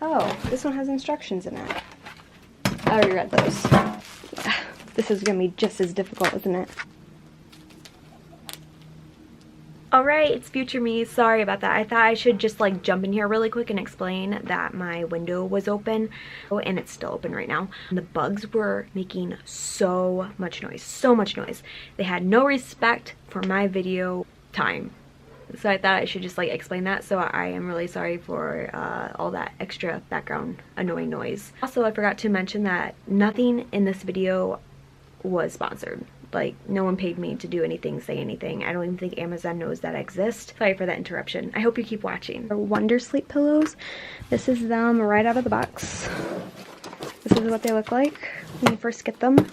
Oh, this one has instructions in it. I already read those. Yeah, this is gonna be just as difficult, isn't it? Alright, it's future me. Sorry about that. I thought I should just like jump in here really quick and explain that my window was open. Oh, and it's still open right now. And the bugs were making so much noise. So much noise. They had no respect for my video time. So I thought I should just like explain that. So I am really sorry for all that extra background annoying noise. Also, I forgot to mention that nothing in this video was sponsored. Like, no one paid me to do anything, say anything. I don't even think Amazon knows that I exist. Sorry for that interruption. I hope you keep watching. WonderSleep pillows. This is them right out of the box. This is what they look like when you first get them.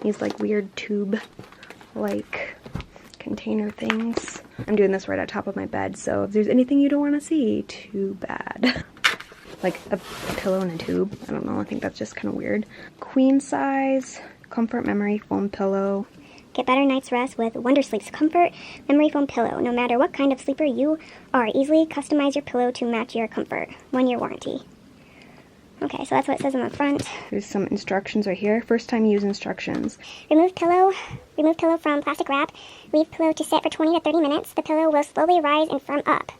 These like weird tube like container things. I'm doing this right on top of my bed, so if there's anything you don't want to see, too bad. Like a pillow in a tube. I don't know, I think that's just kind of weird. Queen size, comfort memory foam pillow. Get better night's rest with WonderSleep's Comfort Memory Foam Pillow. No matter what kind of sleeper you are, easily customize your pillow to match your comfort. 1-year warranty. Okay, so that's what it says on the front. There's some instructions right here. First time use instructions. Remove pillow from plastic wrap. Leave pillow to sit for 20 to 30 minutes. The pillow will slowly rise and firm up.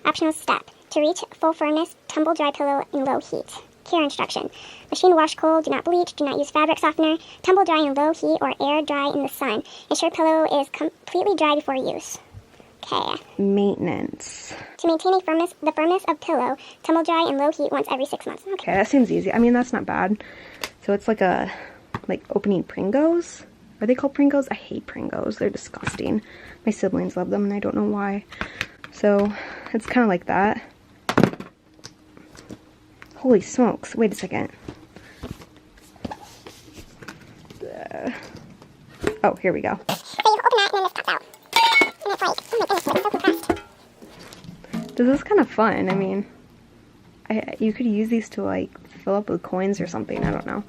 Optional step. To reach full firmness, tumble dry pillow in low heat. Care instruction. Machine wash cold, do not bleach, do not use fabric softener, tumble dry in low heat or air dry in the sun. Ensure pillow is completely dry before use. Okay. Maintenance. To maintain the firmness of pillow, tumble dry in low heat once every 6 months. Okay, that seems easy. I mean, that's not bad. So it's like opening Pringles. Are they called Pringles? I hate Pringles. They're disgusting. My siblings love them and I don't know why. So it's kind of like that. Holy smokes, wait a second. Oh, here we go. So you open that and then this pops out. And it's like, oh my goodness, it's so compressed. This is kind of fun. I mean, you could use these to like fill up with coins or something, I don't know.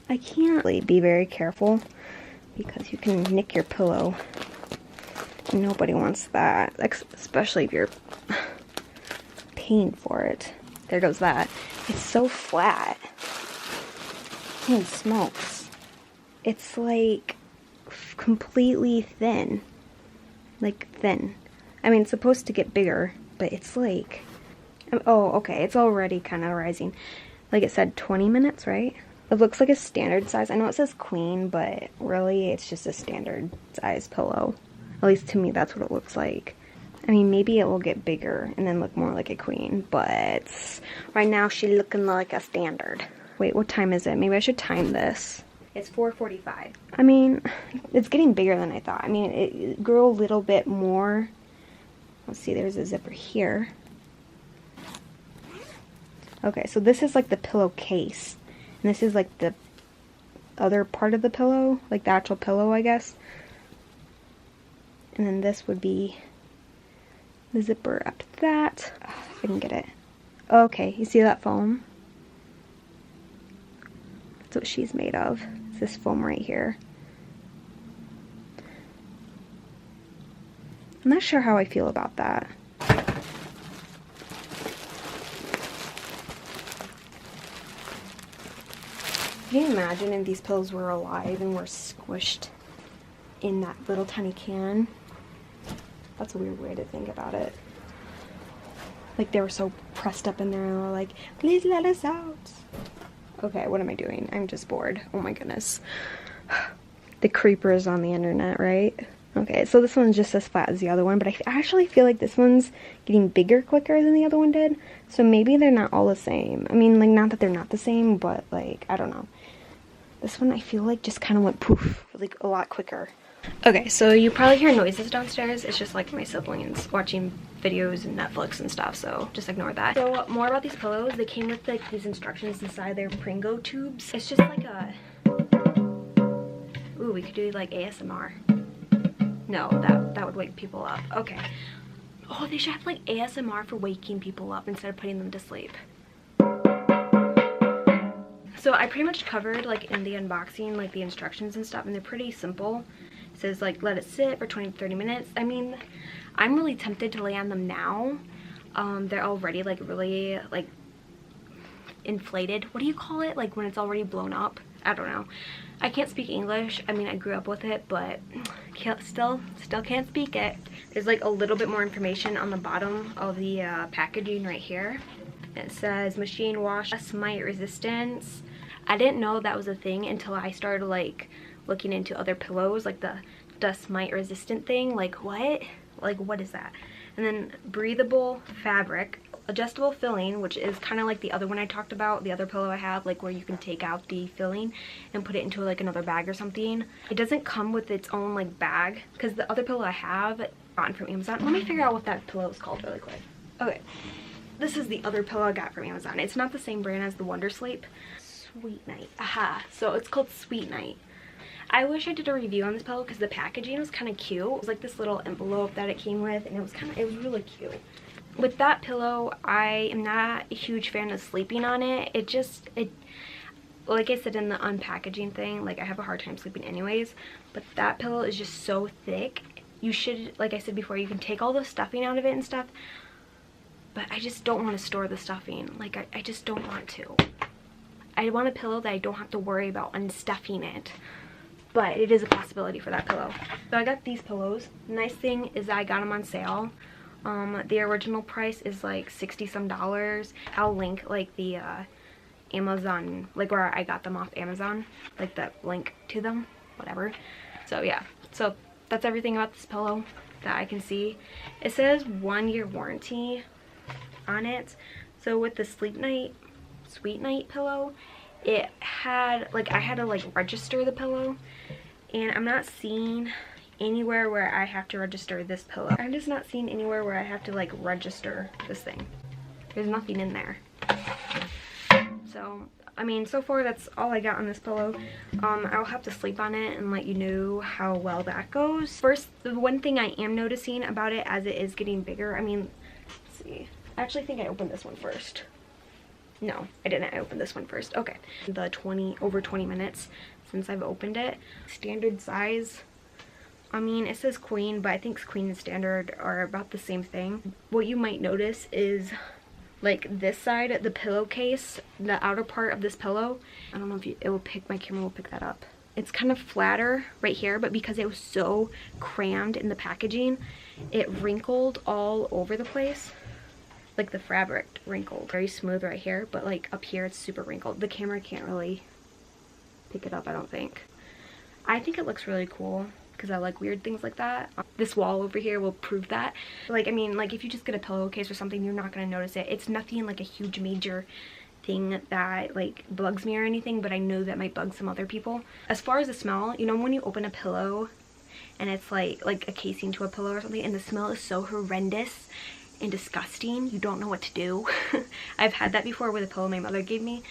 I can't really be very careful because you can nick your pillow. Nobody wants that, especially if you're paying for it. There goes that. It's so flat. Holy smokes. It's like completely thin. Like thin. I mean, it's supposed to get bigger, but it's like... Oh, okay. It's already kind of rising. Like it said 20 minutes, right? It looks like a standard size. I know it says queen, but really it's just a standard size pillow. At least to me, that's what it looks like. I mean, maybe it will get bigger and then look more like a queen, but right now she's looking like a standard. Wait, what time is it? Maybe I should time this. It's 4:45. I mean, it's getting bigger than I thought. I mean, it grew a little bit more. Let's see, there's a zipper here. Okay, so this is like the pillow case. And this is like the other part of the pillow, like the actual pillow, I guess. And then this would be the zipper up to that. Oh, if I can get it. Okay, you see that foam? That's what she's made of. It's this foam right here. I'm not sure how I feel about that. Can you imagine if these pillows were alive and were squished in that little tiny can? That's a weird way to think about it. Like they were so pressed up in there and were like, please let us out. Okay, what am I doing? I'm just bored. Oh my goodness. The creepers on the internet, right? Okay, so this one's just as flat as the other one, but I actually feel like this one's getting bigger quicker than the other one did. So maybe they're not all the same. I mean, like, not that they're not the same, but like, I don't know. This one I feel like just kind of went poof, like a lot quicker. Okay, so you probably hear noises downstairs. It's just like my siblings watching videos and Netflix and stuff, so just ignore that. So more about these pillows. They came with like these instructions inside their Pringo tubes. It's just like a... Ooh, we could do like ASMR. No, that would wake people up. Okay. Oh, they should have like ASMR for waking people up instead of putting them to sleep. So I pretty much covered like in the unboxing like the instructions and stuff, and they're pretty simple. It says like let it sit for 20 to 30 minutes. I mean, I'm really tempted to lay on them now. They're already like really like inflated. What do you call it? Like when it's already blown up? I don't know. I can't speak English. I mean, I grew up with it, but still can't speak it. There's like a little bit more information on the bottom of the packaging right here. It says machine wash, dust mite resistance. I didn't know that was a thing until I started like looking into other pillows, like the dust mite resistant thing. Like what? Like what is that? And then breathable fabric, adjustable filling, which is kind of like the other one I talked about, the other pillow I have, like where you can take out the filling and put it into like another bag or something. It doesn't come with its own like bag, because the other pillow I have gotten from Amazon. Let me figure out what that pillow is called really quick. Okay, this is the other pillow I got from Amazon. It's not the same brand as the WonderSleep. Sweet Night. Aha, so it's called Sweet Night. I wish I did a review on this pillow because the packaging was kind of cute. It was like this little envelope that it came with, and it was really cute. With that pillow, I am not a huge fan of sleeping on it. Like I said in the unpackaging thing, like I have a hard time sleeping anyways, but that pillow is just so thick. You should, like I said before, you can take all the stuffing out of it and stuff, but I just don't want to store the stuffing. Like I just don't want to. I want a pillow that I don't have to worry about unstuffing it. But it is a possibility for that pillow. So I got these pillows. Nice thing is I got them on sale. The original price is like $60 some. I'll link like the Amazon, like where I got them off Amazon, like the link to them, whatever. So yeah, so that's everything about this pillow that I can see. It says 1-year warranty on it. So with the Sweet Night pillow, it had like, I had to like register the pillow, and I'm not seeing anywhere where I have to register this pillow. I'm just not seeing anywhere where I have to like register this thing. There's nothing in there. So I mean, so far that's all I got on this pillow. I'll have to sleep on it and let you know how well that goes. First, the one thing I am noticing about it as it is getting bigger, I mean, let's see, I actually think I opened this one first. No, I didn't. I opened this one first. Okay. Over 20 minutes since I've opened it. Standard size. I mean, it says queen, but I think queen and standard are about the same thing. What you might notice is like this side, the pillowcase, the outer part of this pillow. I don't know if it will pick, my camera will pick that up. It's kind of flatter right here, but because it was so crammed in the packaging, it wrinkled all over the place. Like the fabric wrinkled. Very smooth right here, but like up here it's super wrinkled. The camera can't really pick it up, I don't think. I think it looks really cool because I like weird things like that. This wall over here will prove that. Like, I mean, like if you just get a pillowcase or something, you're not going to notice it. It's nothing like a huge major thing that like bugs me or anything, but I know that might bug some other people. As far as the smell, you know, when you open a pillow and it's like a casing to a pillow or something, and the smell is so horrendous and disgusting, you don't know what to do. I've had that before with a pillow my mother gave me,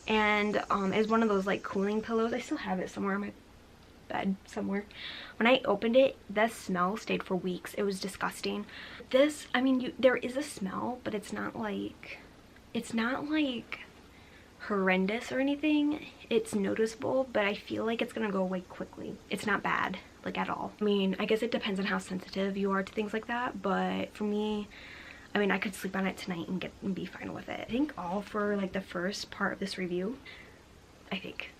and it was one of those like cooling pillows. I still have it somewhere on my bed somewhere. When I opened it, that smell stayed for weeks. It was disgusting. This, I mean, there is a smell, but it's not like horrendous or anything. It's noticeable, but I feel like it's gonna go away quickly. It's not bad, like at all. I mean, I guess it depends on how sensitive you are to things like that, but for me, I mean, I could sleep on it tonight and be fine with it. I think all for like the first part of this review, I think.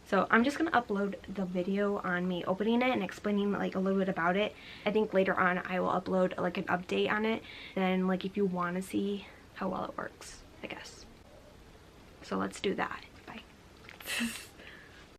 So I'm just gonna upload the video on me opening it and explaining like a little bit about it. I think later on I will upload like an update on it, then like if you want to see how well it works, I guess. So let's do that. Bye.